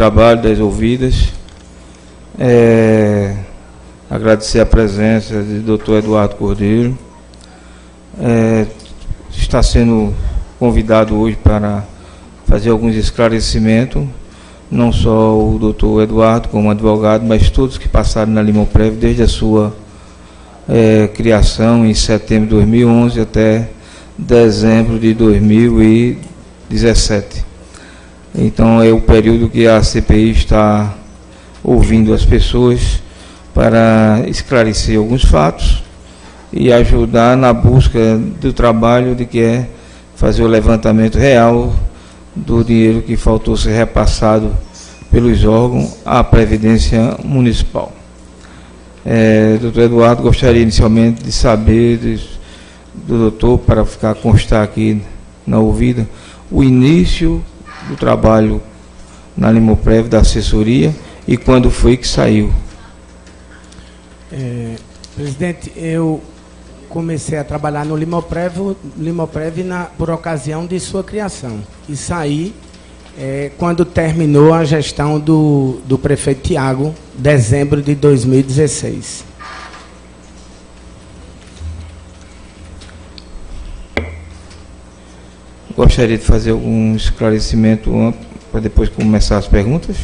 trabalho das ouvidas. Agradecer a presença do Dr. Eduardo Cordeiro. Está sendo convidado hoje para fazer alguns esclarecimentos, não só o doutor Eduardo como advogado, mas todos que passaram na Limoprev desde a sua criação em setembro de 2011 até dezembro de 2017. Então é o período que a CPI está ouvindo as pessoas para esclarecer alguns fatos e ajudar na busca do trabalho de que é fazer o levantamento real do dinheiro que faltou ser repassado pelos órgãos à Previdência Municipal. Doutor Eduardo, gostaria inicialmente de saber do doutor, para ficar constar aqui na ouvida, o início do trabalho na Limoprev, da assessoria, e quando foi que saiu. Presidente, eu comecei a trabalhar no Limoprev por ocasião de sua criação. E saí quando terminou a gestão do prefeito Tiago, dezembro de 2016. Gostaria de fazer algum esclarecimento para depois começar as perguntas?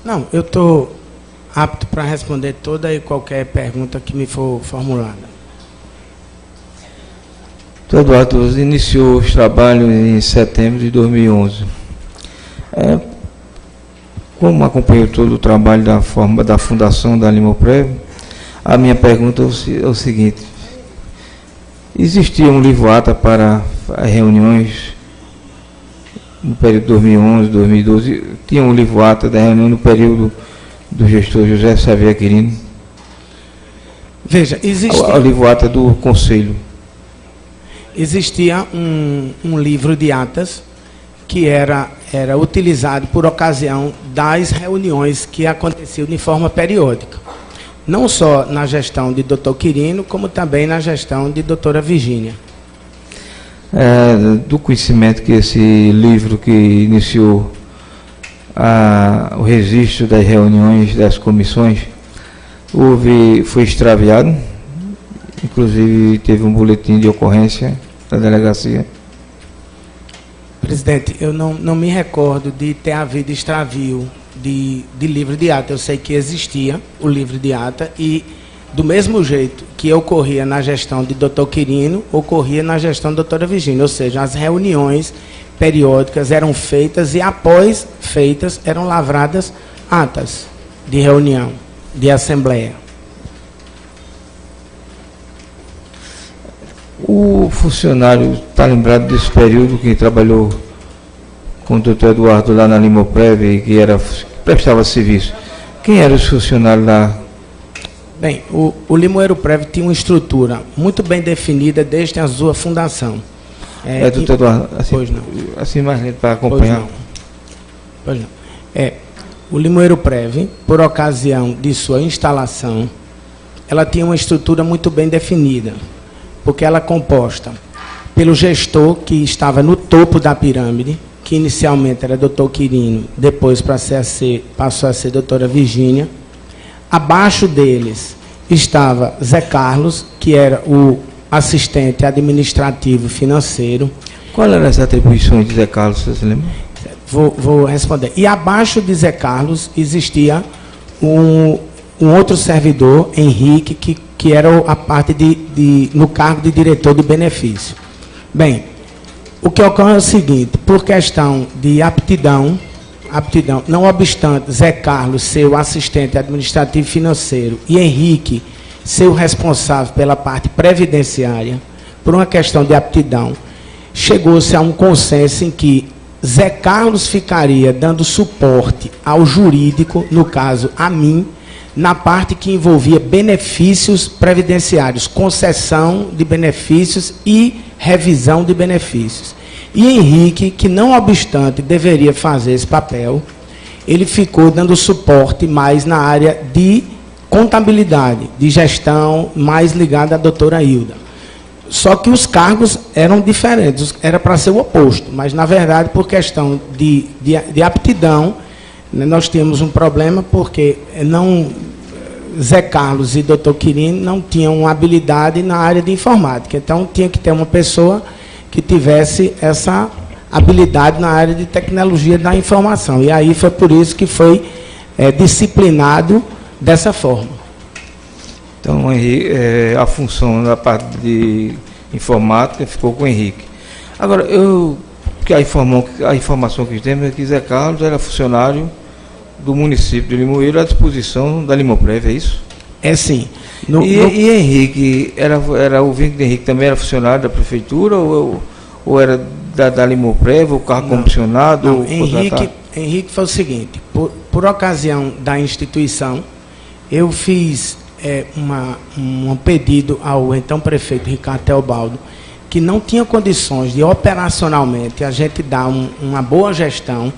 Não, eu estou apto para responder toda e qualquer pergunta que me for formulada. Doutor Eduardo, iniciou os trabalhos em setembro de 2011. Como acompanhou todo o trabalho da fundação da Limoprev, a minha pergunta é o seguinte: existia um livro-ata para reuniões no período de 2011, 2012? Tinha um livro-ata da reunião no período do gestor José Xavier Quirino? Veja, existia... O livro-ata do Conselho. Existia um livro de atas que era utilizado por ocasião das reuniões que aconteciam de forma periódica. Não só na gestão de Dr. Quirino, como também na gestão de doutora Virgínia. Do conhecimento que esse livro que iniciou o registro das reuniões das comissões foi extraviado, inclusive teve um boletim de ocorrência da delegacia. Presidente, eu não me recordo de ter havido extravio de livro de ata. Eu sei que existia o livro de ata e, do mesmo jeito que ocorria na gestão de Dr. Quirino, ocorria na gestão da doutora Virgínia, ou seja, as reuniões periódicas eram feitas e, após feitas, eram lavradas atas de reunião, de assembleia. O funcionário está lembrado desse período que trabalhou com o doutor Eduardo lá na Limoprev e que prestava serviço? Quem eram os funcionários lá? Bem, o Limoprev tinha uma estrutura muito bem definida desde a sua fundação. Doutor Eduardo, assim mais lento para acompanhar. Pois não. O Limoprev, por ocasião de sua instalação, ela tinha uma estrutura muito bem definida, porque ela é composta pelo gestor que estava no topo da pirâmide, que inicialmente era Dr. Quirino, depois passou a ser doutora Virgínia. Abaixo deles estava Zé Carlos, que era o assistente administrativo financeiro. Qual eram as atribuições de Zé Carlos, você se lembra? Vou responder. E abaixo de Zé Carlos existia um outro servidor, Henrique, que era a parte no cargo de diretor de benefício. Bem, o que ocorre é o seguinte: por questão de aptidão, não obstante Zé Carlos ser o assistente administrativo financeiro e Henrique ser o responsável pela parte previdenciária, por uma questão de aptidão, chegou-se a um consenso em que Zé Carlos ficaria dando suporte ao jurídico, no caso a mim, na parte que envolvia benefícios previdenciários, concessão de benefícios e revisão de benefícios. E Henrique, que não obstante deveria fazer esse papel, ele ficou dando suporte mais na área de contabilidade, de gestão, mais ligado à doutora Hilda. Só que os cargos eram diferentes, era para ser o oposto, mas, na verdade, por questão de aptidão, nós tínhamos um problema porque Zé Carlos e Dr. Quirino não tinham habilidade na área de informática. Então, tinha que ter uma pessoa que tivesse essa habilidade na área de tecnologia da informação. E aí foi por isso que foi disciplinado dessa forma. Então, a função da parte de informática ficou com o Henrique. Agora, a informação que temos é que Zé Carlos era funcionário do município de Limoeiro à disposição da Limoprev, é isso? É sim. E Henrique, o vínculo de Henrique também era funcionário da prefeitura ou era da Limoprev, o carro comissionado? Não, Henrique foi o seguinte, por ocasião da instituição, eu fiz um pedido ao então prefeito Ricardo Teobaldo, que não tinha condições de operacionalmente a gente dar uma boa gestão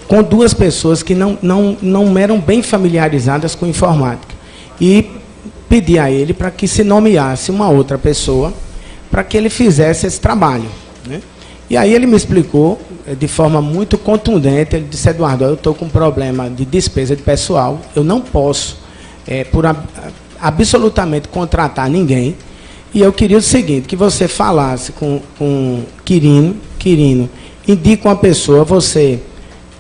com duas pessoas que não eram bem familiarizadas com informática. E pedi a ele para que se nomeasse uma outra pessoa para que ele fizesse esse trabalho, né? E aí ele me explicou de forma muito contundente. Ele disse: Eduardo, eu estou com um problema de despesa de pessoal, eu não posso absolutamente contratar ninguém, e eu queria o seguinte, que você falasse com Quirino, indica uma pessoa, você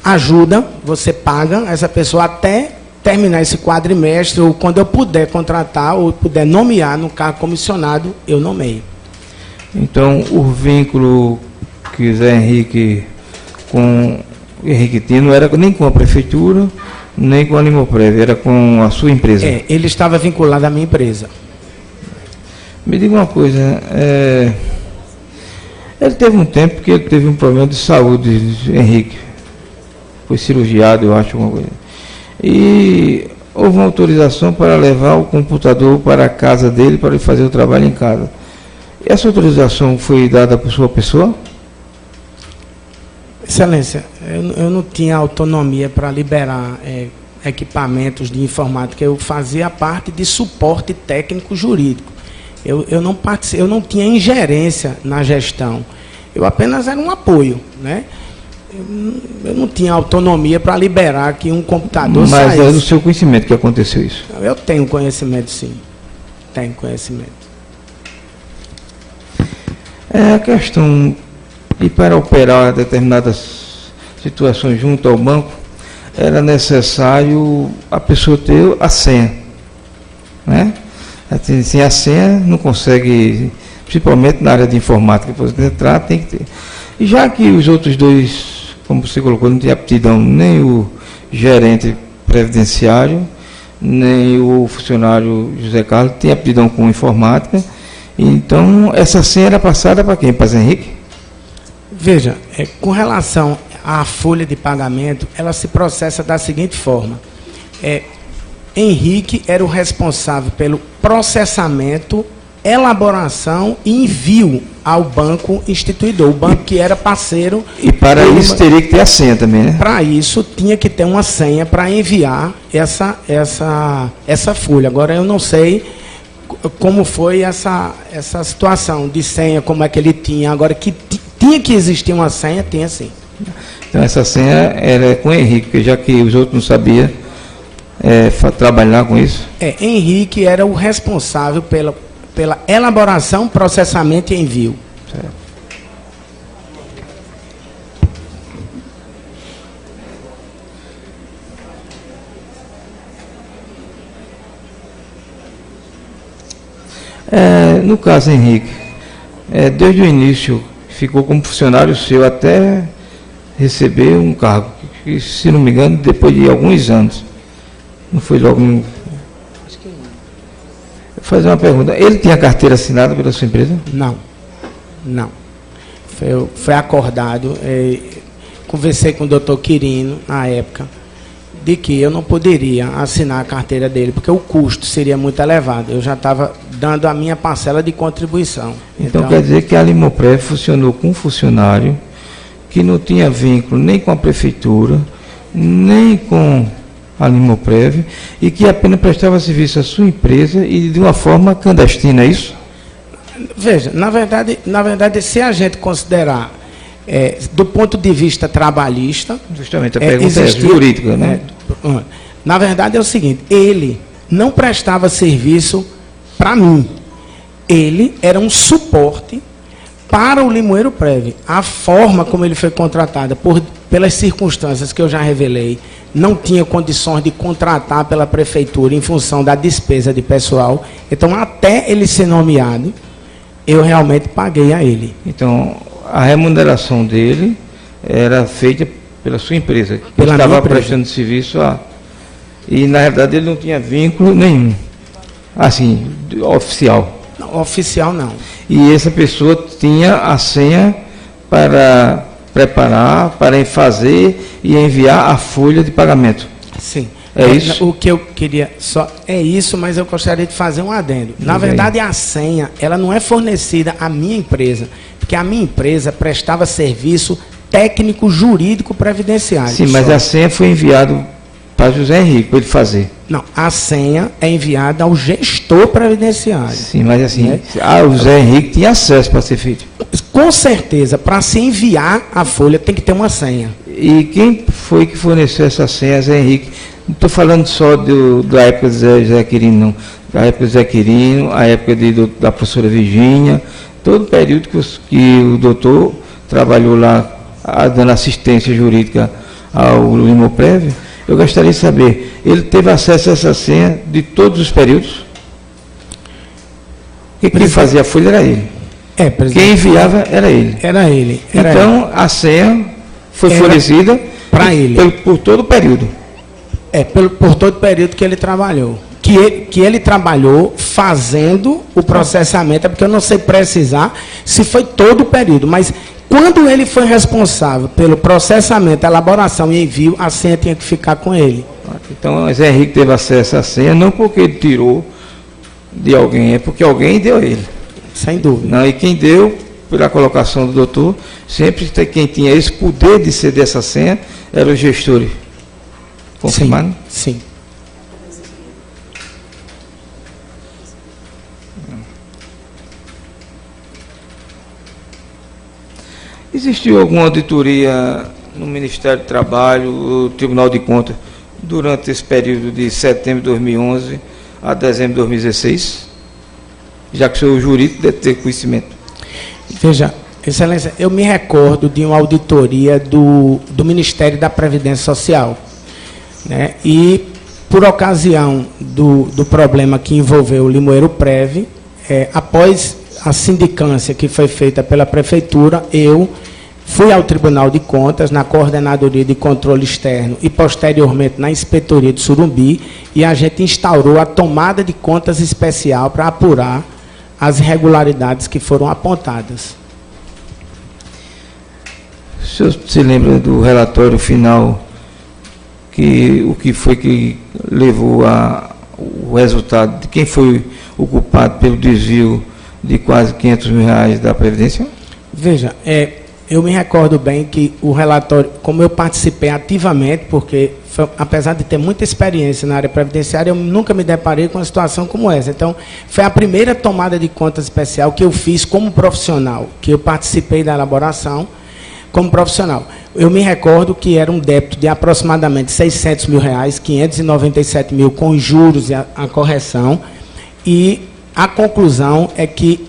ajuda, você paga essa pessoa até terminar esse quadrimestre, ou quando eu puder contratar, ou puder nomear no cargo comissionado, eu nomeio. Então, o vínculo que Zé Henrique com Henrique tinha não era nem com a prefeitura, nem com a Limoprev, era com a sua empresa. Ele estava vinculado à minha empresa. Me diga uma coisa, ele teve um tempo que ele teve um problema de saúde, Henrique. Foi cirurgiado, eu acho, alguma coisa. E houve uma autorização para levar o computador para a casa dele, para ele fazer o trabalho em casa. Essa autorização foi dada por sua pessoa? Excelência, eu não tinha autonomia para liberar equipamentos de informática. Eu fazia parte de suporte técnico jurídico. Eu não tinha ingerência na gestão. Eu apenas era um apoio, né? Eu não tinha autonomia para liberar que um computador saísse. Mas é do seu conhecimento que aconteceu isso? Eu tenho conhecimento, sim. Tenho conhecimento. A questão de para operar determinadas situações junto ao banco, era necessário a pessoa ter a senha, né? Sem a senha não consegue, principalmente na área de informática, para você entrar tem que ter. E já que os outros dois, como você colocou, não tem aptidão, nem o gerente previdenciário, nem o funcionário José Carlos tem aptidão com informática, então essa senha era passada para quem? Para Zé Henrique? Veja, com relação à folha de pagamento, ela se processa da seguinte forma. Henrique era o responsável pelo processamento, elaboração e envio ao banco instituidor, o banco que era parceiro. E para isso teria que ter a senha também, né? Para isso tinha que ter uma senha para enviar essa folha. Agora eu não sei como foi essa situação de senha, como é que ele tinha. Agora que tinha que existir uma senha, tinha sim. Então essa senha era com Henrique, já que os outros não sabiam trabalhar com isso? Henrique era o responsável pela elaboração, processamento e envio. Certo. No caso Henrique, desde o início ficou como funcionário seu até receber um cargo, que, se não me engano, depois de alguns anos. Não foi logo. Acho que não. Vou fazer uma pergunta. Ele tinha carteira assinada pela sua empresa? Não. Foi acordado. Conversei com o doutor Quirino na época, de que eu não poderia assinar a carteira dele, porque o custo seria muito elevado. Eu já estava dando a minha parcela de contribuição. Então quer dizer que a Limoprev funcionou com um funcionário que não tinha vínculo nem com a prefeitura, nem com a Limoprev, e que apenas prestava serviço à sua empresa e de uma forma clandestina, é isso? Veja, na verdade, se a gente considerar do ponto de vista trabalhista... Justamente, a pergunta é jurídica, né? Na verdade é o seguinte, ele não prestava serviço para mim. Ele era um suporte para o Limoeiro Prev. A forma como ele foi contratado, pelas circunstâncias que eu já revelei, não tinha condições de contratar pela prefeitura em função da despesa de pessoal. Então, até ele ser nomeado, eu realmente paguei a ele. Então, a remuneração dele era feita pela sua empresa, que Pela estava minha empresa. prestando serviço a... E, na verdade, ele não tinha vínculo nenhum, assim, oficial. Não, oficial não. E essa pessoa tinha a senha para preparar, para fazer e enviar a folha de pagamento. Sim. É isso? O que eu queria só é isso, mas eu gostaria de fazer um adendo. Na verdade, a senha, ela não é fornecida à minha empresa, porque a minha empresa prestava serviço técnico jurídico previdenciário. Sim, mas a senha foi enviada para José Henrique, para ele fazer. Não, a senha é enviada ao gestor previdenciário. Sim, mas assim, Né? o José Henrique tinha acesso para ser feito. Com certeza, para se enviar a folha, tem que ter uma senha. E quem foi que forneceu essa senha, Zé Henrique? Não estou falando só da época de Zé Quirino, não. Da época de Zé Quirino, a época da professora Virgínia, todo o período que o doutor trabalhou lá, dando assistência jurídica ao Limoprev. Eu gostaria de saber, ele teve acesso a essa senha de todos os períodos? Quem fazia a folha era ele. Quem enviava era ele. Era ele. Então, a senha foi fornecida para ele. Por todo o período. Por todo o período que ele trabalhou. Que ele trabalhou fazendo o processamento, é porque eu não sei precisar se foi todo o período, mas quando ele foi responsável pelo processamento, elaboração e envio, a senha tinha que ficar com ele. Então, o Zé Henrique teve acesso à senha, não porque ele tirou de alguém, é porque alguém deu a ele. Sem dúvida. Não, e quem deu, pela colocação do doutor, sempre quem tinha esse poder de ceder essa senha, era o gestor. Confirmado? Sim. Existiu alguma auditoria no Ministério do Trabalho, o Tribunal de Contas, durante esse período de setembro de 2011 a dezembro de 2016? Já que o senhor jurídico deve ter conhecimento. Veja, Excelência, eu me recordo de uma auditoria do Ministério da Previdência Social, né? E, por ocasião do problema que envolveu o Limoeiro Prev, após a sindicância que foi feita pela Prefeitura, eu fui ao Tribunal de Contas, na Coordenadoria de Controle Externo e, posteriormente, na Inspetoria de Surumbi, e a gente instaurou a tomada de contas especial para apurar as irregularidades que foram apontadas. O senhor se lembra do relatório final, o que foi que levou o resultado, de quem foi o culpado pelo desvio de quase R$500 mil da Previdência? Veja, eu me recordo bem que o relatório, como eu participei ativamente, porque apesar de ter muita experiência na área previdenciária, eu nunca me deparei com uma situação como essa. Então, foi a primeira tomada de contas especial que eu fiz como profissional, que eu participei da elaboração como profissional. Eu me recordo que era um débito de aproximadamente R$600 mil, 597 mil com juros e a correção, e a conclusão é que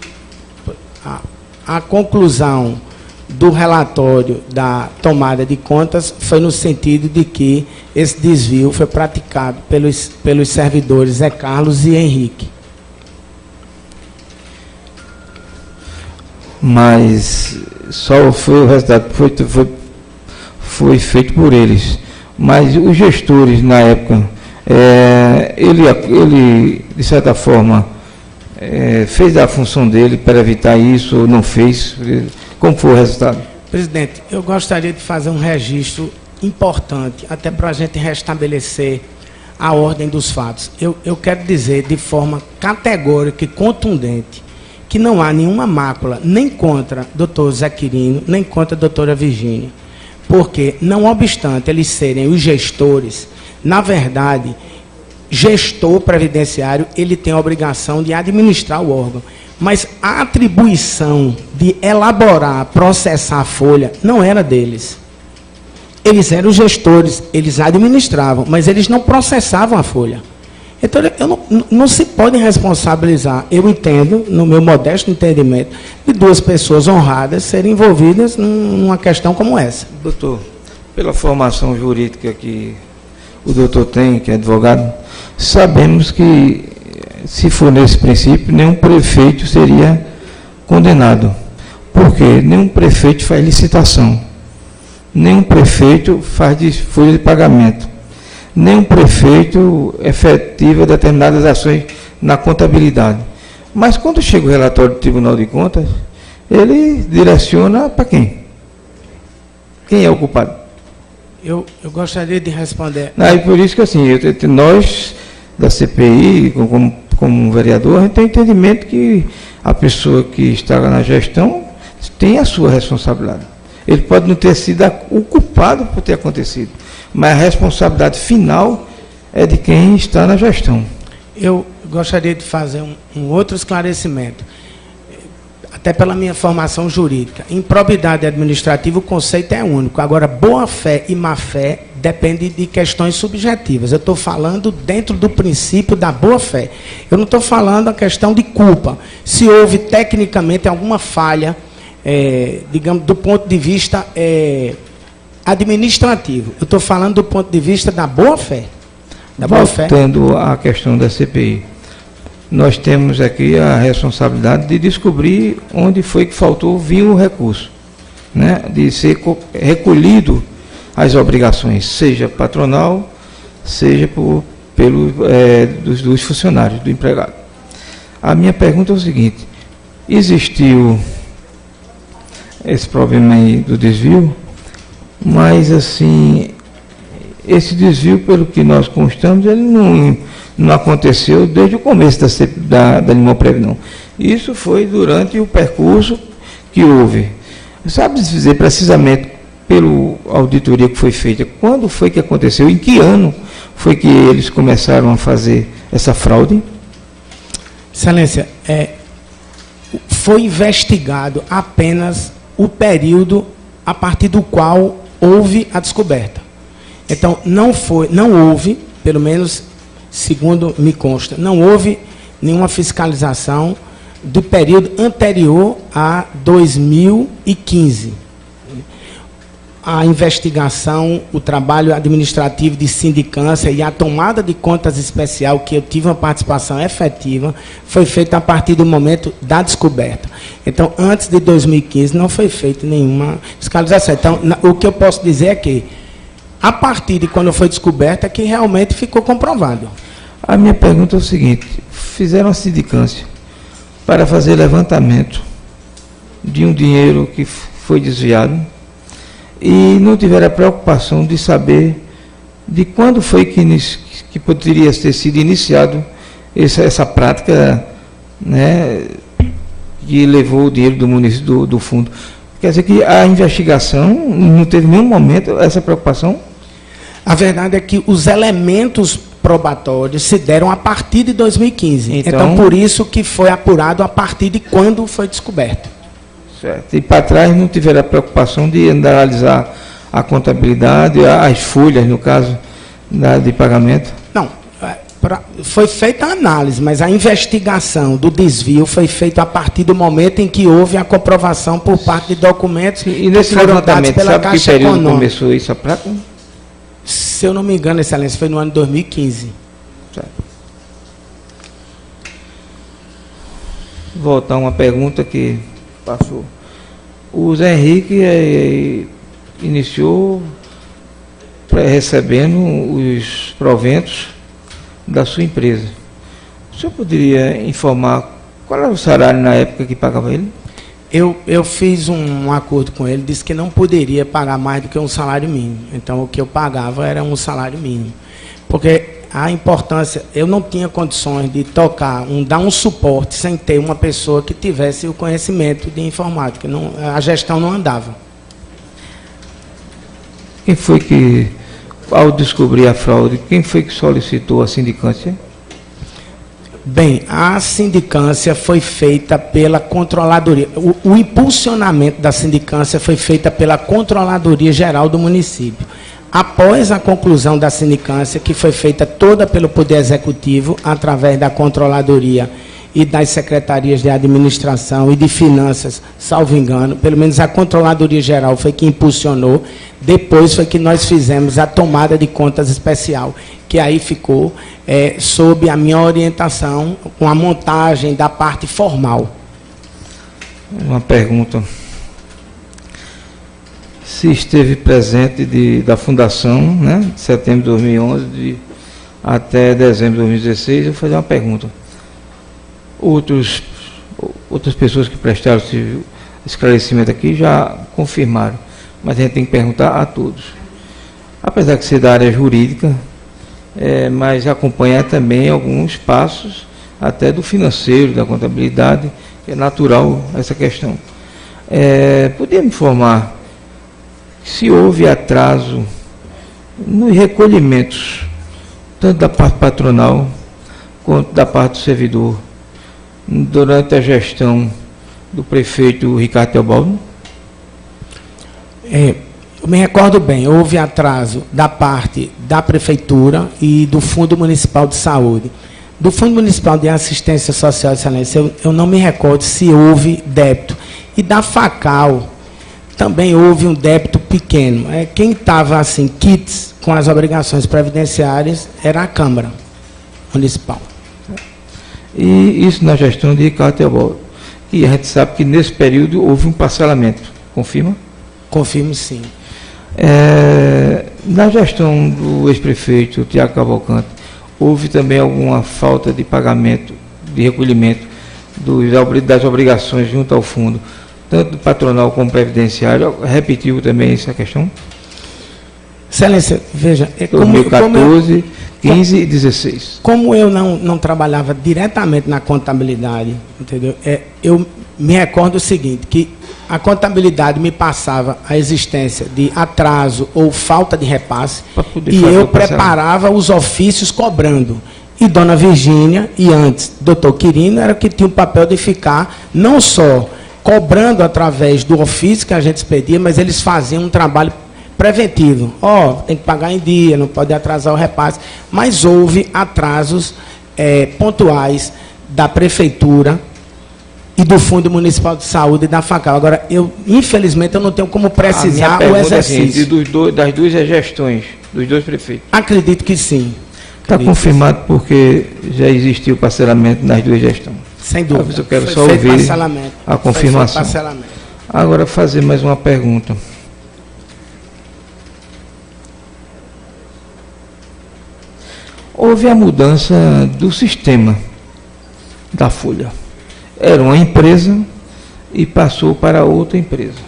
a conclusão do relatório da tomada de contas foi no sentido de que esse desvio foi praticado pelos servidores Zé Carlos e Henrique. Mas só foi o resultado, foi feito por eles. Mas os gestores, na época, ele de certa forma, fez a função dele para evitar isso ou não fez? Como foi o resultado? Presidente, eu gostaria de fazer um registro importante, até para a gente restabelecer a ordem dos fatos. Eu quero dizer de forma categórica e contundente que não há nenhuma mácula, nem contra o doutor Zé Quirino, nem contra a doutora Virgínia. Porque, não obstante eles serem os gestores, na verdade, gestor previdenciário, ele tem a obrigação de administrar o órgão. Mas a atribuição de elaborar, processar a folha, não era deles. Eles eram gestores, eles administravam, mas eles não processavam a folha. Então, não se pode responsabilizar, eu entendo, no meu modesto entendimento, de duas pessoas honradas serem envolvidas numa questão como essa. Doutor, pela formação jurídica que o doutor tem, que é advogado, sabemos que, se for nesse princípio, nenhum prefeito seria condenado. Por quê? Nenhum prefeito faz licitação. Nenhum prefeito faz folha de pagamento. Nenhum prefeito efetiva determinadas ações na contabilidade. Mas quando chega o relatório do Tribunal de Contas, ele direciona para quem? Quem é o culpado? Eu gostaria de responder. E por isso que assim, nós da CPI, como vereador, a gente tem entendimento que a pessoa que está na gestão tem a sua responsabilidade. Ele pode não ter sido o culpado por ter acontecido, mas a responsabilidade final é de quem está na gestão. Eu gostaria de fazer um outro esclarecimento, até pela minha formação jurídica. Em probidade administrativa, o conceito é único. Agora, boa-fé e má-fé depende de questões subjetivas. Eu estou falando dentro do princípio da boa-fé. Eu não estou falando a questão de culpa. Se houve, tecnicamente, alguma falha, digamos, do ponto de vista administrativo. Eu estou falando do ponto de vista da boa-fé. Voltando à questão da CPI, nós temos aqui a responsabilidade de descobrir onde foi que faltou vir o recurso, né? De ser recolhido as obrigações, seja patronal, seja dos funcionários, do empregado. A minha pergunta é o seguinte: existiu esse problema aí do desvio, mas assim, esse desvio, pelo que nós constamos, ele não aconteceu desde o começo da Limoprev, não. Isso foi durante o percurso que houve. Sabe dizer precisamente, pela auditoria que foi feita, quando foi que aconteceu, em que ano foi que eles começaram a fazer essa fraude? Excelência, foi investigado apenas o período a partir do qual houve a descoberta. Então, não houve, pelo menos segundo me consta, não houve nenhuma fiscalização do período anterior a 2015. A investigação, o trabalho administrativo de sindicância e a tomada de contas especial, que eu tive uma participação efetiva, foi feita a partir do momento da descoberta. Então, antes de 2015, não foi feita nenhuma fiscalização. Então, o que eu posso dizer é que, a partir de quando foi descoberta, que realmente ficou comprovado. A minha pergunta é o seguinte: fizeram a sindicância para fazer levantamento de um dinheiro que foi desviado e não tiveram a preocupação de saber de quando foi que poderia ter sido iniciado essa prática, né, que levou o dinheiro do município do fundo. Quer dizer que a investigação não teve em nenhum momento essa preocupação? A verdade é que os elementos probatórios se deram a partir de 2015. Então, por isso que foi apurado a partir de quando foi descoberto. Certo. E para trás não tiveram a preocupação de analisar a contabilidade, as folhas, no caso, de pagamento? Não. Foi feita a análise, mas a investigação do desvio foi feita a partir do momento em que houve a comprovação por parte de documentos. E nesse levantamento, sabe que período começou isso a prática? Se eu não me engano, Excelência, foi no ano de 2015. Certo. Voltar a uma pergunta que passou. O Zé Henrique iniciou recebendo os proventos da sua empresa. O senhor poderia informar qual era o salário na época que pagava ele? Eu fiz um acordo com ele, disse que não poderia pagar mais do que um salário mínimo. Então, o que eu pagava era um salário mínimo. Porque a importância, eu não tinha condições de dar um suporte sem ter uma pessoa que tivesse o conhecimento de informática. Não, a gestão não andava. Quem foi que, ao descobrir a fraude, quem foi que solicitou a sindicância? Bem, a sindicância foi feita pela controladoria. O impulsionamento da sindicância foi feita pela Controladoria Geral do município. Após a conclusão da sindicância, que foi feita toda pelo Poder Executivo, através da Controladoria e das Secretarias de Administração e de Finanças, salvo engano, pelo menos a Controladoria Geral foi que impulsionou, depois foi que nós fizemos a tomada de contas especial, que aí ficou sob a minha orientação, com a montagem da parte formal. Uma pergunta. Se esteve presente da fundação, né, de setembro de 2011 até dezembro de 2016, eu vou fazer uma pergunta. Outras pessoas que prestaram esclarecimento aqui já confirmaram, mas a gente tem que perguntar a todos. Apesar de ser da área jurídica, mas acompanhar também alguns passos, até do financeiro, da contabilidade, é natural essa questão. Podia me informar se houve atraso nos recolhimentos, tanto da parte patronal quanto da parte do servidor, durante a gestão do prefeito Ricardo Teobaldo? Eu me recordo bem, houve atraso da parte da Prefeitura e do Fundo Municipal de Saúde. Do Fundo Municipal de Assistência Social, Excelência, eu não me recordo se houve débito. E da FACAL também houve um débito pequeno. Quem estava assim, quites com as obrigações previdenciárias era a Câmara Municipal. E isso na gestão de Ricardo Teobaldo. E a gente sabe que nesse período houve um parcelamento. Confirma? Confirmo, sim. Na gestão do ex-prefeito Tiago Cavalcante, houve também alguma falta de pagamento, de recolhimento das obrigações junto ao fundo, tanto do patronal como previdenciário? Repetiu também essa questão? Excelência, veja... 2014, 15 e 16. Como eu não trabalhava diretamente na contabilidade, entendeu? Eu me recordo o seguinte, que a contabilidade me passava a existência de atraso ou falta de repasse e eu preparava os ofícios cobrando. E Dona Virgínia, e antes Dr. Quirino, era que tinha o papel de ficar não só cobrando através do ofício que a gente expedia, mas eles faziam um trabalho preventivo. Tem que pagar em dia, não pode atrasar o repasse. Mas houve atrasos pontuais da Prefeitura e do Fundo Municipal de Saúde e da FACAL. Agora, infelizmente, eu não tenho como precisar o exercício. Das duas gestões, dos dois prefeitos. Acredito que sim. Está confirmado porque já existiu parcelamento nas duas gestões. Sem dúvida. Eu quero só ouvir a confirmação. Agora, fazer mais uma pergunta. Houve a mudança do sistema da Folha. Era uma empresa e passou para outra empresa.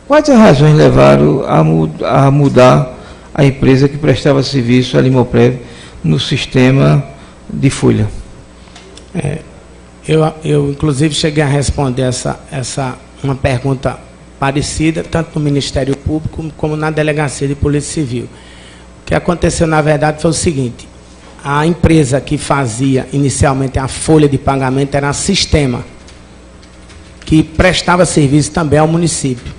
Quais as razões levaram a mudar a empresa que prestava serviço à Limoprev no sistema de Folha? Eu inclusive, cheguei a responder uma pergunta parecida, tanto no Ministério Público como na Delegacia de Polícia Civil. O que aconteceu, na verdade, foi o seguinte: a empresa que fazia inicialmente a folha de pagamento era a Sistema, que prestava serviço também ao município.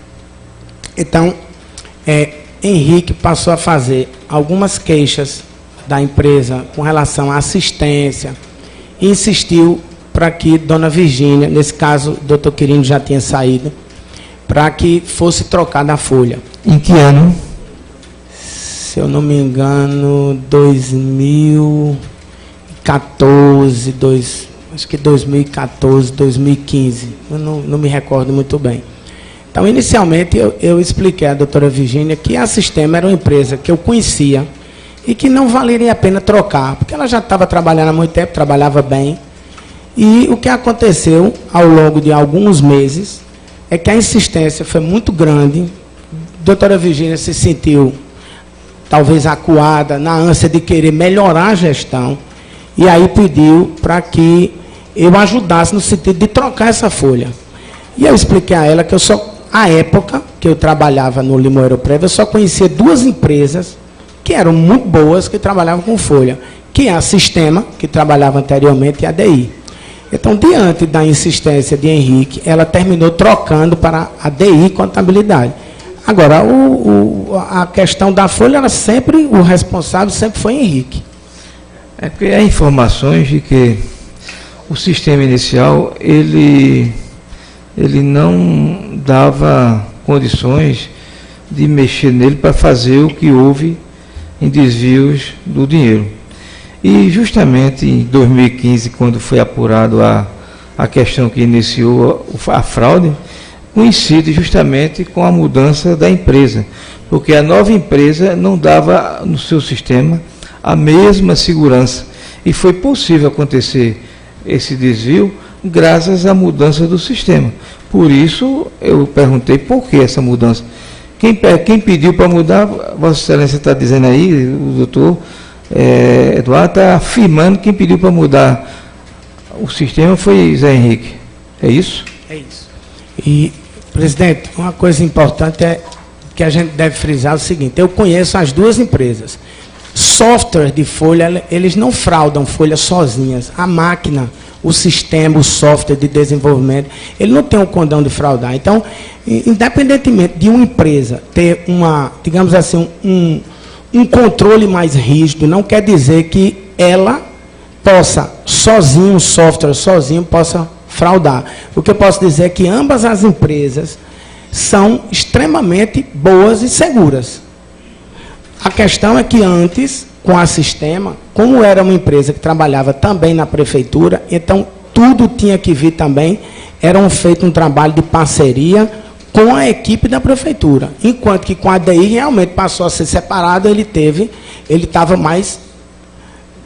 Então, Henrique passou a fazer algumas queixas da empresa com relação à assistência e insistiu para que Dona Virgínia, nesse caso, o Dr. Quirino já tinha saído, para que fosse trocada a folha. Em que ano? Se eu não me engano, 2014, acho que 2014, 2015, eu não me recordo muito bem. Então, inicialmente, eu expliquei à doutora Virgínia que a Sistema era uma empresa que eu conhecia e que não valeria a pena trocar, porque ela já estava trabalhando há muito tempo, trabalhava bem. E o que aconteceu ao longo de alguns meses é que a insistência foi muito grande. A doutora Virgínia se sentiu talvez acuada, na ânsia de querer melhorar a gestão, e aí pediu para que eu ajudasse no sentido de trocar essa folha. E eu expliquei a ela que à época que eu trabalhava no Limoeiro Prev, eu só conhecia duas empresas que eram muito boas, que trabalhavam com folha, que é a Sistema, que trabalhava anteriormente, e a DI. Então, diante da insistência de Henrique, ela terminou trocando para a DI Contabilidade. Agora, a questão da folha, o responsável sempre foi Henrique. É porque há informações de que o sistema inicial, ele não dava condições de mexer nele para fazer o que houve em desvios do dinheiro. E justamente em 2015, quando foi apurado a questão que iniciou a fraude, coincide justamente com a mudança da empresa, porque a nova empresa não dava no seu sistema a mesma segurança, e foi possível acontecer esse desvio graças à mudança do sistema. Por isso, eu perguntei por que essa mudança. Quem pediu para mudar, Vossa Excelência está dizendo aí, o doutor Eduardo está afirmando que quem pediu para mudar o sistema foi Zé Henrique. É isso? É isso. E, presidente, uma coisa importante é que a gente deve frisar o seguinte: eu conheço as duas empresas. Software de folha, eles não fraudam folha sozinhas. A máquina, o sistema, o software de desenvolvimento, ele não tem o condão de fraudar. Então, independentemente de uma empresa ter digamos assim, um controle mais rígido, não quer dizer que ela possa, sozinho, o software sozinho, possa fraudar. O que eu posso dizer é que ambas as empresas são extremamente boas e seguras. A questão é que antes, com a Sistema, como era uma empresa que trabalhava também na prefeitura, então tudo tinha que vir também, era feito um trabalho de parceria com a equipe da prefeitura. Enquanto que com a DI realmente passou a ser separado, ele estava mais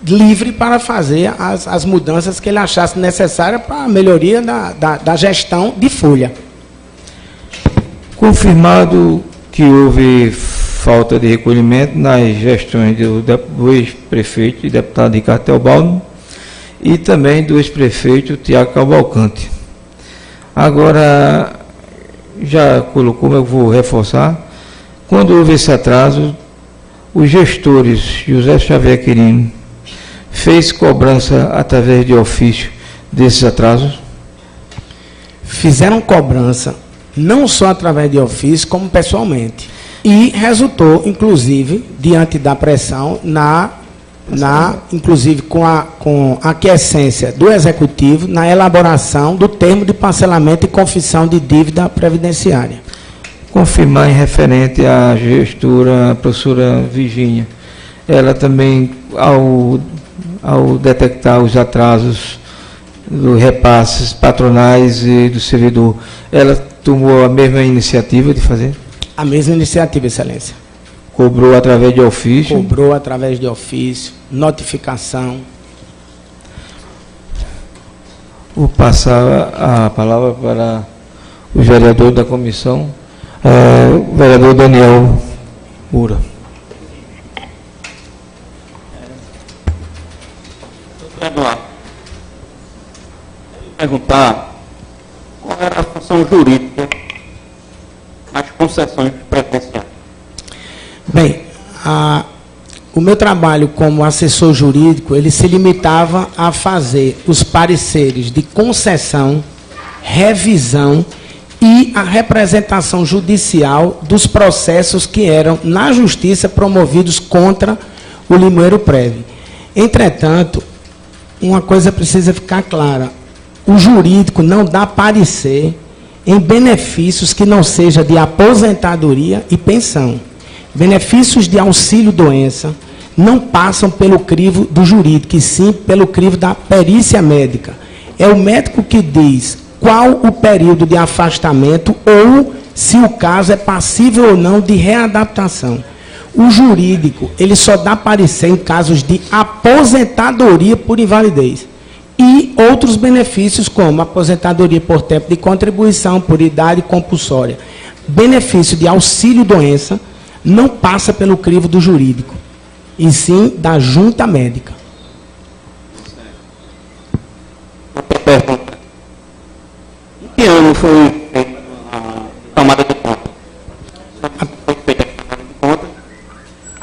livre para fazer as mudanças que ele achasse necessárias para a melhoria da gestão de folha. Confirmado que houve falta de recolhimento nas gestões do ex-prefeito e deputado Ricardo Teobaldo e também do ex-prefeito Tiago Cavalcante. Agora, já colocou, mas eu vou reforçar, quando houve esse atraso, os gestores José Xavier Quirino fez cobrança através de ofício desses atrasos? Fizeram cobrança, não só através de ofício, como pessoalmente. E resultou, inclusive, diante da pressão, inclusive com a aquiescência do Executivo, na elaboração do termo de parcelamento e confissão de dívida previdenciária. Confirmar em referente à gestora, a professora Virgínia, ela também, ao detectar os atrasos dos repasses patronais e do servidor, ela tomou a mesma iniciativa de fazer? A mesma iniciativa, Excelência. Cobrou através de ofício? Cobrou através de ofício, notificação. Vou passar a palavra para o vereador da comissão, o vereador Daniel Moura. Eduardo, eu perguntar qual era a função jurídica nas concessões previdenciárias. Bem, o meu trabalho como assessor jurídico, ele se limitava a fazer os pareceres de concessão, revisão e a representação judicial dos processos que eram, na justiça, promovidos contra o Limoeiro Prev. Entretanto, uma coisa precisa ficar clara: o jurídico não dá parecer em benefícios que não seja de aposentadoria e pensão. Benefícios de auxílio-doença não passam pelo crivo do jurídico, e sim pelo crivo da perícia médica. É o médico que diz qual o período de afastamento ou se o caso é passível ou não de readaptação. O jurídico, ele só dá parecer em casos de aposentadoria por invalidez e outros benefícios como aposentadoria por tempo de contribuição, por idade compulsória. Benefício de auxílio-doença não passa pelo crivo do jurídico, e sim da junta médica. Outra pergunta. Em que ano foi feita a tomada de conta? Foi feita a tomada de conta,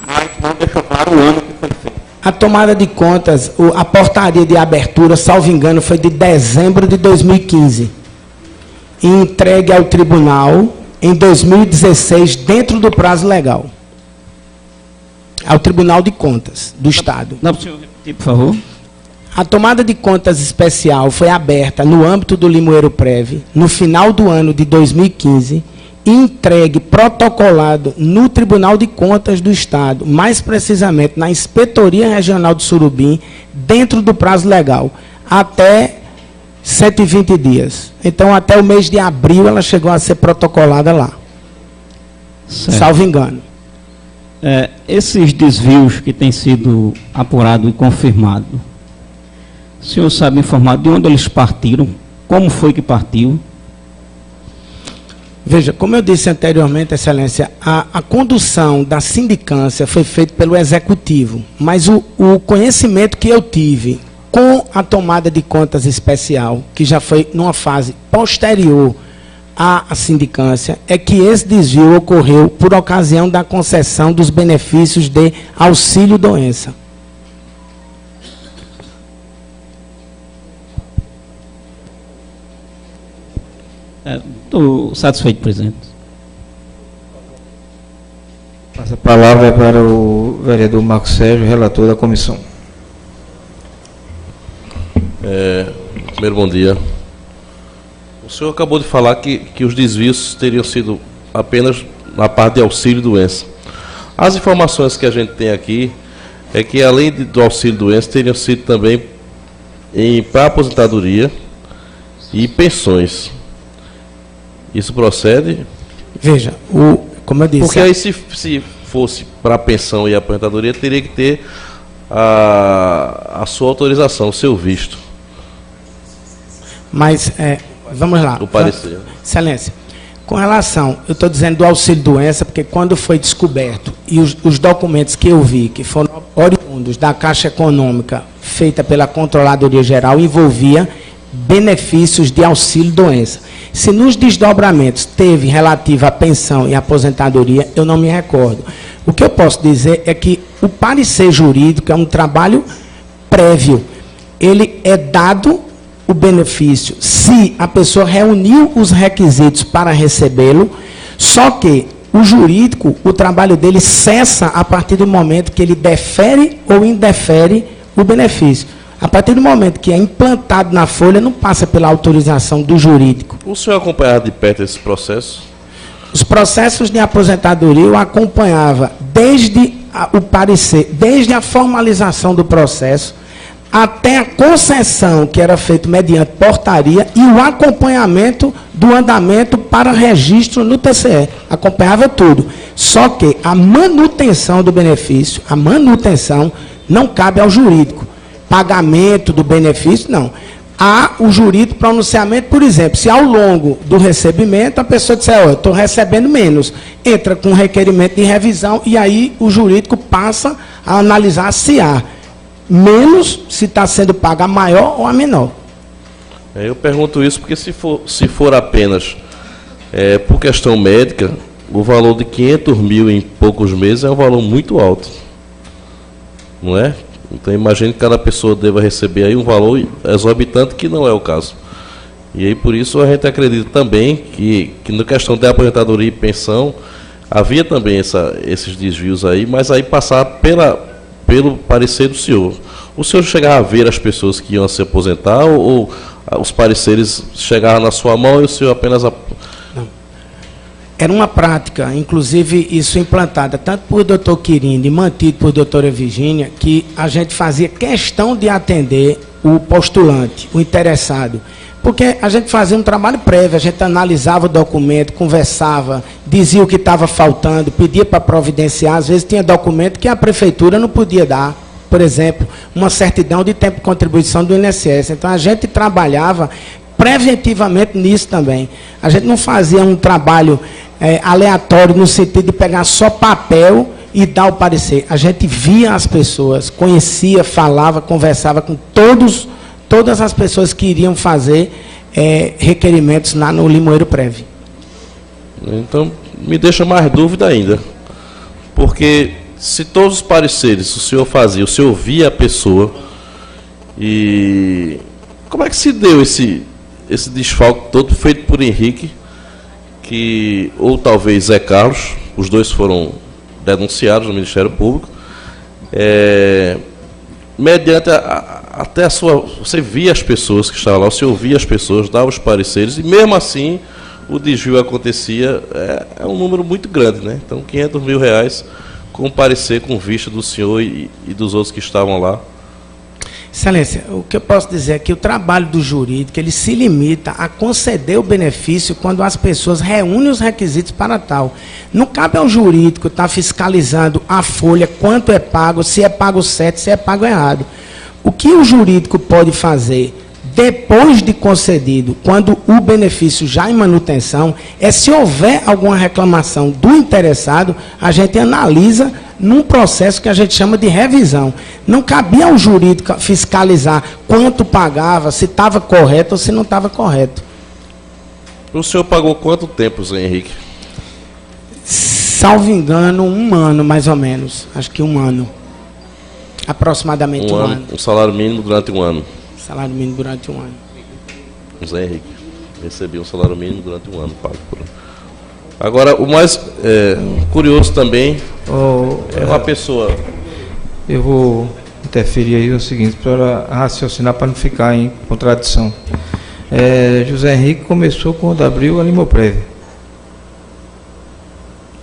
mas não deixou claro o ano que foi feito. A tomada de contas, a portaria de abertura, salvo engano, foi de dezembro de 2015. E entregue ao tribunal em 2016, dentro do prazo legal. Ao Tribunal de Contas do Estado. Dá para o senhor repetir, por favor? A tomada de contas especial foi aberta no âmbito do Limoeiro Prev, no final do ano de 2015, e entregue protocolado no Tribunal de Contas do Estado, mais precisamente na Inspetoria Regional de Surubim, dentro do prazo legal, até 120 dias. Então, até o mês de abril, ela chegou a ser protocolada lá. Certo. Salvo engano. Esses desvios que têm sido apurados e confirmados, o senhor sabe informar de onde eles partiram? Como foi que partiu? Veja, como eu disse anteriormente, Excelência, a condução da sindicância foi feita pelo Executivo, mas o conhecimento que eu tive com a tomada de contas especial, que já foi numa fase posterior à sindicância, é que esse desvio ocorreu por ocasião da concessão dos benefícios de auxílio-doença. Estou satisfeito, presidente. Essa palavra é para o vereador Marcos Sérgio, relator da comissão. Primeiro, bom dia. O senhor acabou de falar que os desvios teriam sido apenas na parte de auxílio-doença. As informações que a gente tem aqui é que, além do auxílio-doença, teriam sido também para aposentadoria e pensões. Isso procede? Veja, como eu disse... Porque aí, se fosse para a pensão e a aposentadoria, teria que ter a sua autorização, o seu visto. Mas, vamos lá. O parecer. Excelência, com relação, eu estou dizendo do auxílio-doença, porque quando foi descoberto, e os documentos que eu vi, que foram oriundos da Caixa Econômica, feita pela Controladoria Geral, envolvia benefícios de auxílio-doença. Se nos desdobramentos teve relativo à pensão e aposentadoria, eu não me recordo. O que eu posso dizer é que o parecer jurídico é um trabalho prévio. Ele é dado o benefício se a pessoa reuniu os requisitos para recebê-lo, só que o jurídico, o trabalho dele cessa a partir do momento que ele defere ou indefere o benefício. A partir do momento que é implantado na folha, não passa pela autorização do jurídico. O senhor acompanhava de perto esse processo? Os processos de aposentadoria eu acompanhava desde o parecer, desde a formalização do processo, até a concessão que era feita mediante portaria e o acompanhamento do andamento para registro no TCE. Acompanhava tudo. Só que a manutenção do benefício, a manutenção não cabe ao jurídico. Pagamento do benefício, não. Há o jurídico pronunciamento, por exemplo, se ao longo do recebimento a pessoa disser, eu estou recebendo menos, entra com requerimento de revisão e aí o jurídico passa a analisar se há menos, se está sendo paga a maior ou a menor. Eu pergunto isso porque se for apenas por questão médica, o valor de 500 mil em poucos meses é um valor muito alto. Não é? Então imagine que cada pessoa deva receber aí um valor exorbitante, que não é o caso. E aí por isso a gente acredita também que na questão de aposentadoria e pensão havia também esses desvios aí, mas aí passar pelo parecer do senhor. O senhor chegava a ver as pessoas que iam se aposentar ou os pareceres chegavam na sua mão e o senhor apenas... Era uma prática, inclusive isso implantada tanto por doutor Quirino e mantido por doutora Virgínia, que a gente fazia questão de atender o postulante, o interessado. Porque a gente fazia um trabalho prévio, a gente analisava o documento, conversava, dizia o que estava faltando, pedia para providenciar. Às vezes tinha documento que a prefeitura não podia dar, por exemplo, uma certidão de tempo de contribuição do INSS. Então a gente trabalhava preventivamente nisso também. A gente não fazia um trabalho aleatório no sentido de pegar só papel e dar o parecer. A gente via as pessoas, conhecia, falava, conversava com todas as pessoas que iriam fazer requerimentos lá no Limoeiro Prev. Então, me deixa mais dúvida ainda. Porque se todos os pareceres o senhor fazia, o senhor via a pessoa, e como é que se deu esse desfalque todo feito por Henrique, ou talvez Zé Carlos, os dois foram denunciados no Ministério Público, mediante até a sua... Você via as pessoas que estavam lá, você ouvia as pessoas, dava os pareceres, e mesmo assim o desvio acontecia. É um número muito grande, né? Então, R$500 mil com parecer, com vista do senhor e dos outros que estavam lá. Excelência, o que eu posso dizer é que o trabalho do jurídico, ele se limita a conceder o benefício quando as pessoas reúnem os requisitos para tal. Não cabe ao jurídico estar fiscalizando a folha, quanto é pago, se é pago certo, se é pago errado. O que o jurídico pode fazer depois de concedido, quando o benefício já em manutenção, é se houver alguma reclamação do interessado, a gente analisa num processo que a gente chama de revisão. Não cabia ao jurídico fiscalizar quanto pagava, se estava correto ou se não estava correto. O senhor pagou quanto tempo, Zé Henrique? Salvo engano, 1 ano, mais ou menos. Acho que 1 ano. Aproximadamente um ano. Um salário mínimo durante 1 ano. Salário mínimo durante 1 ano. Zé Henrique recebia um salário mínimo durante 1 ano, pago por ano. Agora, o mais curioso também é uma pessoa... Eu vou interferir aí no seguinte, para raciocinar, para não ficar em contradição. José Henrique começou quando abriu a Limoprev.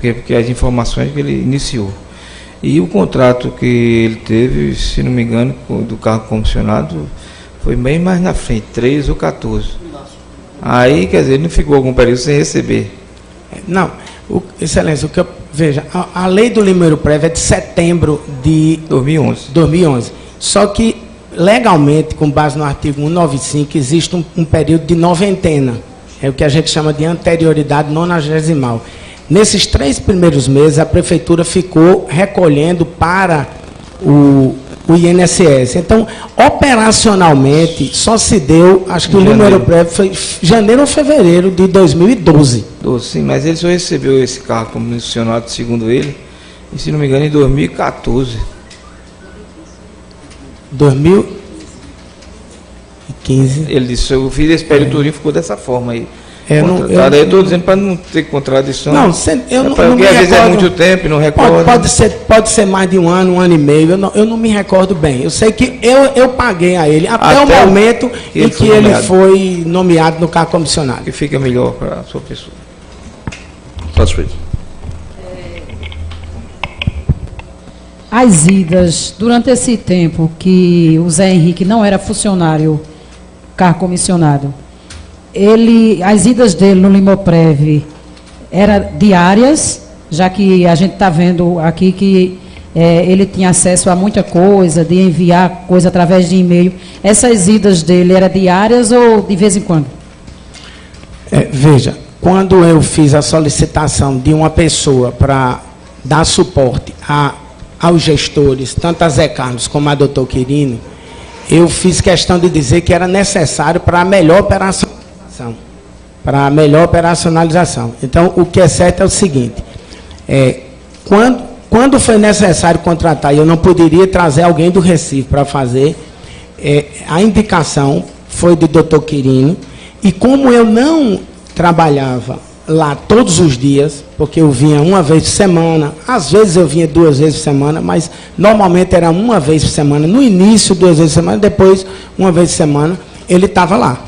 Porque as informações que ele iniciou. E o contrato que ele teve, se não me engano, do carro comissionado, foi bem mais na frente, 13 ou 14. Aí, quer dizer, ele não ficou algum período sem receber. Não, Excelência, o que eu veja, a lei do Limoprev é de setembro de 2011. Só que, legalmente, com base no artigo 195, existe um período de noventena. É o que a gente chama de anterioridade nonagesimal. Nesses 3 primeiros meses, a prefeitura ficou recolhendo para o INSS. Então, operacionalmente, só se deu, acho que o Limoprev foi janeiro ou fevereiro de 2012. Sim, mas ele só recebeu esse carro comissionado, segundo ele, e, se não me engano, em 2014. 2015. Ele disse, eu fiz esse período tudo, ficou eu estou dizendo para não ter contradição. Não, eu não me recordo. Às vezes é muito tempo, não recordo. Pode ser mais de 1 ano, 1 ano e meio. Eu não me recordo bem. Eu sei que eu paguei a ele até o momento em que ele foi nomeado no cargo comissionado. Que fica melhor para a sua pessoa. Satisfeito. As idas, durante esse tempo que o Zé Henrique não era funcionário, cargo comissionado, as idas dele no Limoprev eram diárias, já que a gente está vendo aqui que ele tinha acesso a muita coisa, de enviar coisa através de e-mail. Essas idas dele eram diárias ou de vez em quando? Veja, quando eu fiz a solicitação de uma pessoa para dar suporte aos gestores, tanto a Zé Carlos como a doutor Quirino, eu fiz questão de dizer que era necessário para a melhor operacionalização. Então, o que é certo é o seguinte, quando foi necessário contratar, e eu não poderia trazer alguém do Recife para fazer, a indicação foi do doutor Quirino, e como eu não trabalhava lá todos os dias, porque eu vinha 1 vez por semana, às vezes eu vinha 2 vezes por semana, mas normalmente era 1 vez por semana, no início 2 vezes por semana, depois 1 vez por semana, ele estava lá.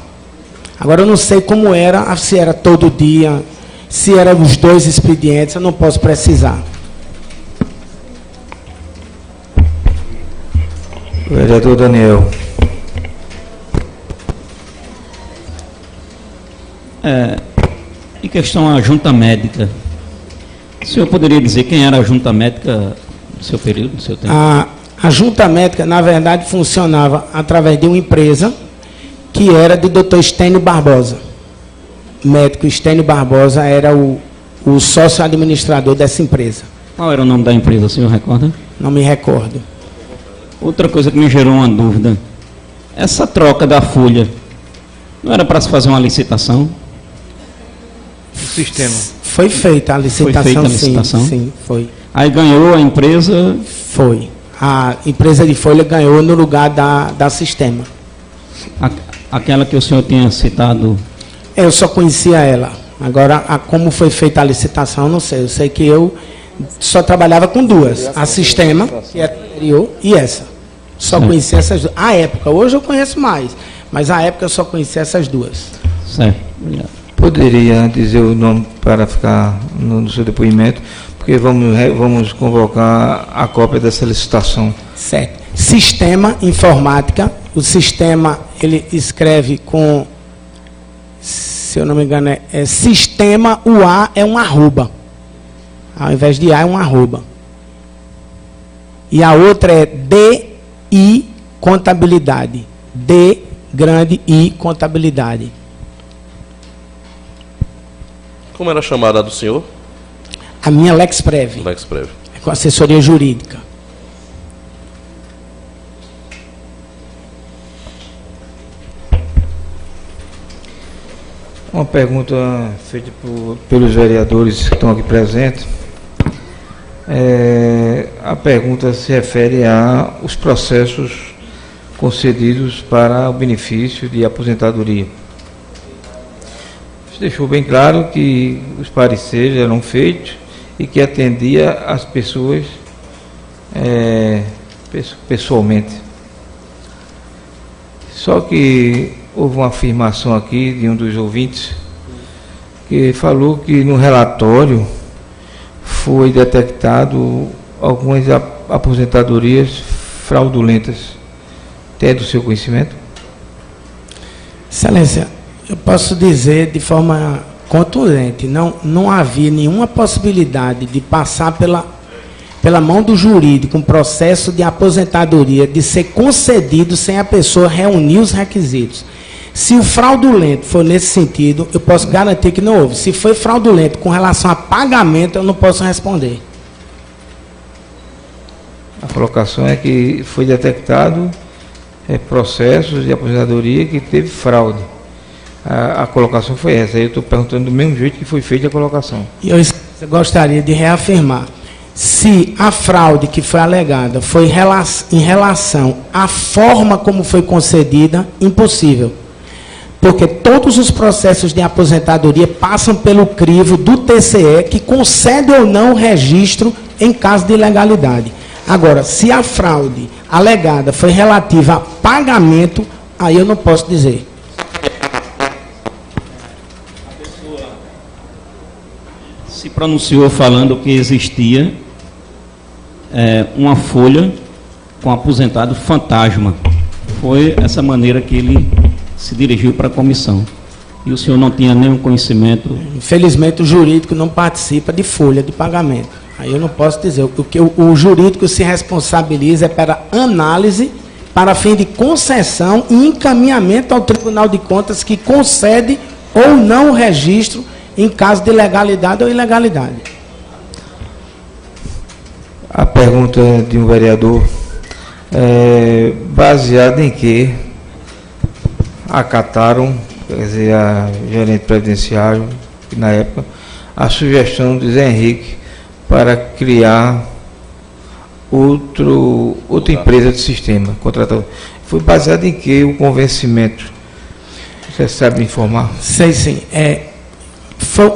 Agora eu não sei como era, se era todo dia, se eram os 2 expedientes, eu não posso precisar. Vereador Daniel. Em questão à junta médica, o senhor poderia dizer quem era a junta médica no seu período, no seu tempo? A junta médica, na verdade, funcionava através de uma empresa que era do Dr. Estênio Barbosa. O médico Estênio Barbosa era o sócio administrador dessa empresa. Qual era o nome da empresa, o senhor recorda? Não me recordo. Outra coisa que me gerou uma dúvida, essa troca da folha, não era para se fazer uma licitação? O sistema. Foi feita a licitação, Foi feita a licitação? Sim, foi. Aí ganhou a empresa? Foi. A empresa de folha ganhou no lugar da Sistema. Aquela que o senhor tinha citado? Eu só conhecia ela. Agora, como foi feita a licitação, eu não sei. Eu sei que eu só trabalhava com duas. A Sistema, que é anterior, e essa. Só conhecia essas duas. À época, hoje eu conheço mais. Mas à época eu só conhecia essas duas. Certo, obrigado. Poderia dizer o nome para ficar no seu depoimento, porque vamos convocar a cópia dessa licitação. Certo. Sistema Informática. O sistema, ele escreve com, se eu não me engano, é sistema, o A é um arroba. Ao invés de A é um arroba. E a outra é DI Contabilidade. D grande I Contabilidade. Como era a chamada do senhor? A minha LexPrev. LexPrev. É com assessoria jurídica. Uma pergunta feita pelos vereadores que estão aqui presentes. A pergunta se refere aos processos concedidos para o benefício de aposentadoria. Você deixou bem claro que os pareceres eram feitos e que atendia as pessoas pessoalmente. Só que houve uma afirmação aqui de um dos ouvintes que falou que no relatório foi detectado algumas aposentadorias fraudulentas. Tem do seu conhecimento? Excelência, eu posso dizer de forma contundente, não havia nenhuma possibilidade de passar pela mão do jurídico um processo de aposentadoria de ser concedido sem a pessoa reunir os requisitos. Se o fraudulento for nesse sentido, eu posso garantir que não houve. Se foi fraudulento com relação a pagamento, eu não posso responder. A colocação é que foi detectado processos de aposentadoria que teve fraude. A colocação foi essa. Eu estou perguntando do mesmo jeito que foi feita a colocação. E eu gostaria de reafirmar. Se a fraude que foi alegada foi em relação à forma como foi concedida, impossível. Porque todos os processos de aposentadoria passam pelo crivo do TCE, que concede ou não o registro em caso de ilegalidade. Agora, se a fraude alegada foi relativa a pagamento, aí eu não posso dizer. A pessoa se pronunciou falando que existia uma folha com aposentado fantasma. Foi essa maneira que ele se dirigiu para a comissão. E o senhor não tinha nenhum conhecimento? Infelizmente, o jurídico não participa de folha de pagamento. Aí eu não posso dizer. O que o jurídico se responsabiliza é para análise, para fim de concessão e encaminhamento ao Tribunal de Contas, que concede ou não o registro em caso de legalidade ou ilegalidade. A pergunta de um vereador baseada em que acataram, quer dizer, a gerente previdenciário, na época, a sugestão de Zé Henrique para criar outra empresa de sistema contratado. Foi baseado em que o convencimento? Você sabe me informar? Sei sim.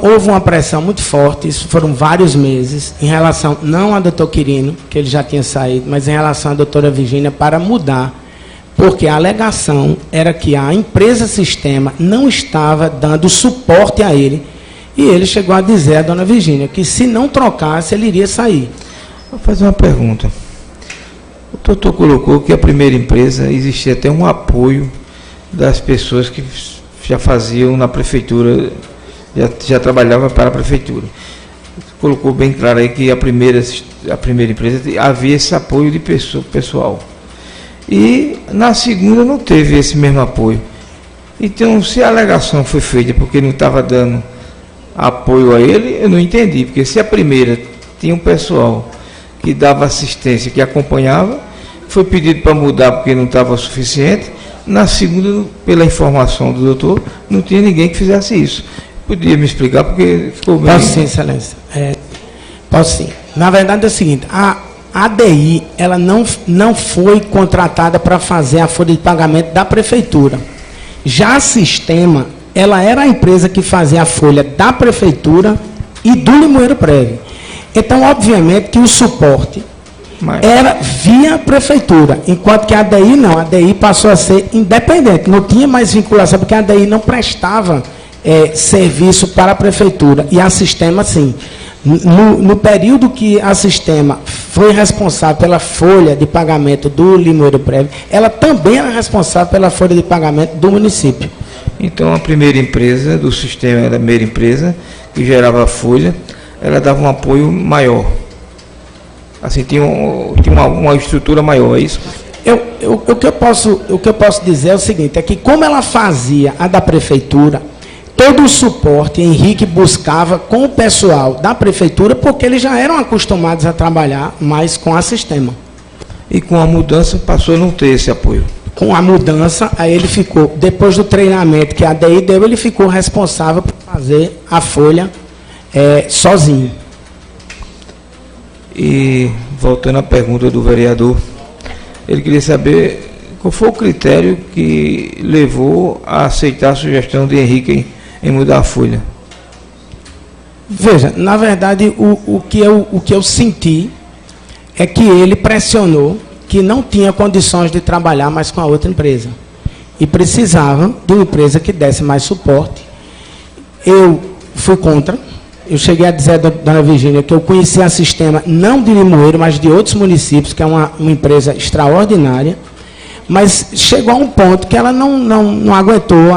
Houve uma pressão muito forte, isso foram vários meses, em relação, não ao doutor Quirino, que ele já tinha saído, mas em relação à doutora Virgínia, para mudar, porque a alegação era que a empresa Sistema não estava dando suporte a ele, e ele chegou a dizer à dona Virgínia que se não trocasse, ele iria sair. Vou fazer uma pergunta. O doutor colocou que a primeira empresa existia até um apoio das pessoas que já faziam na prefeitura, já trabalhava para a prefeitura. Colocou bem claro aí que a primeira empresa havia esse apoio de pessoal. E na segunda não teve esse mesmo apoio. Então, se a alegação foi feita porque não estava dando apoio a ele, eu não entendi. Porque se a primeira tinha um pessoal que dava assistência, que acompanhava, foi pedido para mudar porque não estava suficiente, na segunda, pela informação do doutor, não tinha ninguém que fizesse isso. Podia me explicar porque ficou bem... Posso sim, excelência. Posso sim. Na verdade é o seguinte, a ADI ela não foi contratada para fazer a folha de pagamento da prefeitura. Já a Sistema, ela era a empresa que fazia a folha da prefeitura e do Limoeiro Prévio. Então, obviamente, que o suporte era via prefeitura, enquanto que a ADI não. A ADI passou a ser independente, não tinha mais vinculação, porque a ADI não prestava serviço para a prefeitura. E a Sistema, sim. No período que a Sistema foi responsável pela folha de pagamento do Limoeiro Prévio, ela também era responsável pela folha de pagamento do município. Então, a primeira empresa do sistema, era a primeira empresa que gerava a folha, ela dava um apoio maior. Assim, tinha uma estrutura maior, é isso? O que eu posso dizer é o seguinte, é que como ela fazia a da prefeitura, todo o suporte Henrique buscava com o pessoal da prefeitura, porque eles já eram acostumados a trabalhar mais com a Sistema. E com a mudança passou a não ter esse apoio. Com a mudança, aí ele ficou, depois do treinamento que a ADI deu, ele ficou responsável por fazer a folha sozinho. E, voltando à pergunta do vereador, ele queria saber qual foi o critério que levou a aceitar a sugestão de Henrique em mudar a folha. Veja, na verdade, o que eu senti é que ele pressionou que não tinha condições de trabalhar mais com a outra empresa. E precisava de uma empresa que desse mais suporte. Eu fui contra. Eu cheguei a dizer à dona Virgínia que eu conhecia a Sistema, não de Limoeiro, mas de outros municípios, que é uma empresa extraordinária. Mas chegou a um ponto que ela não aguentou